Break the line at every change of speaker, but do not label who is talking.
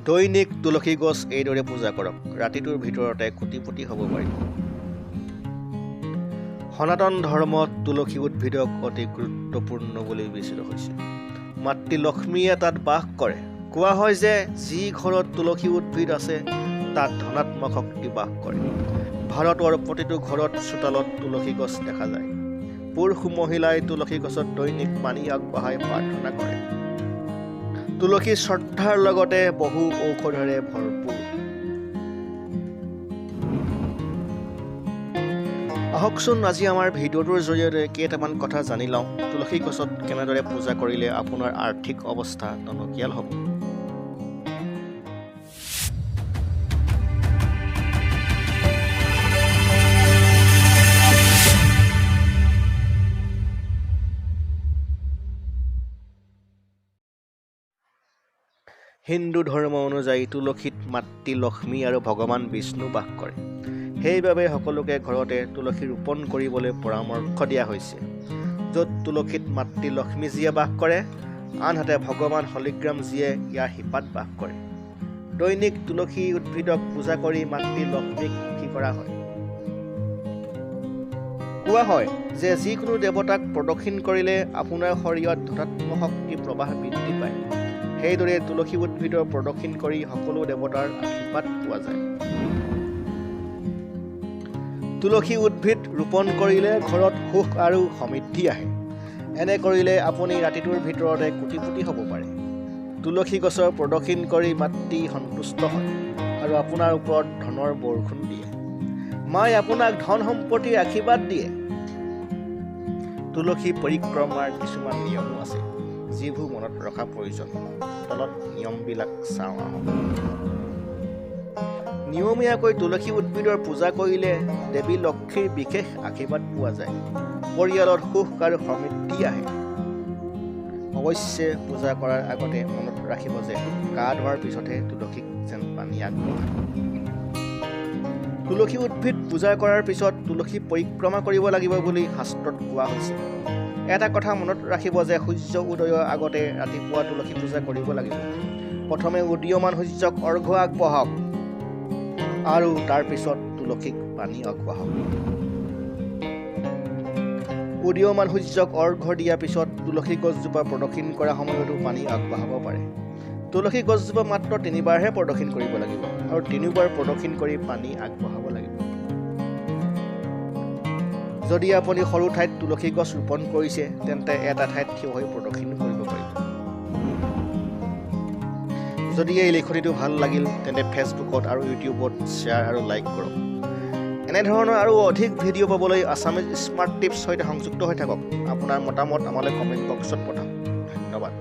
দৈনিক তুলসী গছ এইদৰে পূজা কৰক, ৰাতিটোৰ ভিতৰতে কোটিপতি হ'ব পাৰিব। সনাতন ধৰ্মত তুলসী উদ্ভিদক অতি গুৰুত্বপূৰ্ণ বুলি বিবেচিত হৈছে। মাতৃ লক্ষ্মীয়ে তাত বাস কৰে। কোৱা হয় যে যি ঘৰত তুলসী উদ্ভিদ আছে তাত ধনাত্মক শক্তি বাস কৰে। ভাৰতৰ প্ৰতিটো ঘৰত চোতালত তুলসী গছ দেখা যায়। পুৰুষ মহিলাই তুলসী গছত দৈনিক পানী আগবঢ়াই প্ৰাৰ্থনা কৰে। তুলসী শ্ৰদ্ধাৰ লগতে বহু ঔষধেৰে ভৰপূৰ। আহকচোন আজি আমাৰ ভিডিঅ'টোৰ জৰিয়তে কেইটামান কথা জানি লওঁ তুলসী গছত কেনেদৰে পূজা কৰিলে আপোনাৰ আৰ্থিক অৱস্থা টনকিয়াল হ'ব। হিন্দু ধৰ্ম অনুযায়ী তুলসীত মাতৃ লক্ষ্মী আৰু ভগৱান বিষ্ণু বাস কৰে। সেইবাবে সকলোকে ঘৰতে তুলসী ৰোপণ কৰিবলৈ পৰামৰ্শ দিয়া হৈছে। য'ত তুলসীত মাতৃ লক্ষ্মীজীয়ে বাস কৰে, আনহাতে ভগৱান শালিগ্ৰামজীয়ে ইয়াৰ শিপাত বাস কৰে। দৈনিক তুলসী উদ্ভিদক পূজা কৰি মাতৃ লক্ষ্মীক সুখী কৰা হয়। কোৱা হয় যে যিকোনো দেৱতাক প্ৰদক্ষিণ কৰিলে আপোনাৰ শৰীৰত ধনাত্মক শক্তিৰ প্ৰৱাহ বৃদ্ধি পায়। সেইদৰে তুলসী উদ্ভিদৰ প্ৰদক্ষিণ কৰি সকলো দেৱতাৰ আশীৰ্বাদ পোৱা যায়। তুলসী উদ্ভিদ ৰোপণ কৰিলে ঘৰত সুখ আৰু সমৃদ্ধি আহে। এনে কৰিলে আপুনি ৰাতিটোৰ ভিতৰতে কোটিপতি হ'ব পাৰে। তুলসী গছৰ প্ৰদক্ষিণ কৰি মাতৃ সন্তুষ্ট হয় আৰু আপোনাৰ ওপৰত ধনৰ বৰষুণ দিয়ে। মাই আপোনাক ধন সম্পত্তিৰ আশীৰ্বাদ দিয়ে। তুলসী পৰিক্ৰমাৰ কিছুমান নিয়মো আছে, যিবোৰ মনত ৰখা প্ৰয়োজন। তলত নিয়মবিলাক চাওঁ আহক। নিয়মীয়াকৈ তুলসী উদ্ভিদৰ পূজা কৰিলে দেৱী লক্ষ্মীৰ বিশেষ আশীৰ্বাদ পোৱা যায়। পৰিয়ালত সুখ আৰু সমৃদ্ধি আহে। অৱশ্যে পূজা কৰাৰ আগতে মনত ৰাখিব যে গা ধোৱাৰ পিছতহে তুলসীক যেন পানী আগবঢ়ায়। তুলসী উদ্ভিদ পূজা কৰাৰ পিছত তুলসী পৰিক্ৰমা কৰিব লাগিব বুলি শাস্ত্ৰত কোৱা হৈছে। এটা কথা মনত ৰাখিব যে সূৰ্য উদয়ৰ আগতে ৰাতিপুৱা তুলসী পূজা কৰিব লাগিব। প্ৰথমে উদীয়মান সূৰ্যক অৰ্ঘ্য আগবঢ়াওক আৰু তাৰ পিছত তুলসীক পানী আগবঢ়াওক। উদীয়মান সূৰ্যক অৰ্ঘ্য দিয়াৰ পিছত তুলসী গছজোপা প্ৰদক্ষিণ কৰা সময়তো পানী আগবঢ়াব পাৰে। তুলসী গছজোপা মাত্ৰ 3বাৰহে প্ৰদক্ষিণ কৰিব লাগিব আৰু 3বাৰ প্ৰদক্ষিণ কৰি পানী আগবঢ়াব লাগিব। যদি আপুনি সৰু ঠাইত তুলসী গছ ৰোপণ কৰিছে তেন্তে এটা ঠাইত থিয় হৈ প্ৰদক্ষিণ কৰিব পাৰিব। যদি এই লিখনিটো ভাল লাগিল তেন্তে ফেচবুকত আৰু ইউটিউবত শ্বেয়াৰ আৰু লাইক কৰক। এনেধৰণৰ আৰু অধিক ভিডিঅ' পাবলৈ আছামিজ স্মাৰ্ট টিপছ সৈতে সংযুক্ত হৈ থাকক। আপোনাৰ মতামত আমালৈ কমেণ্ট বক্সত পঠাওক। ধন্যবাদ।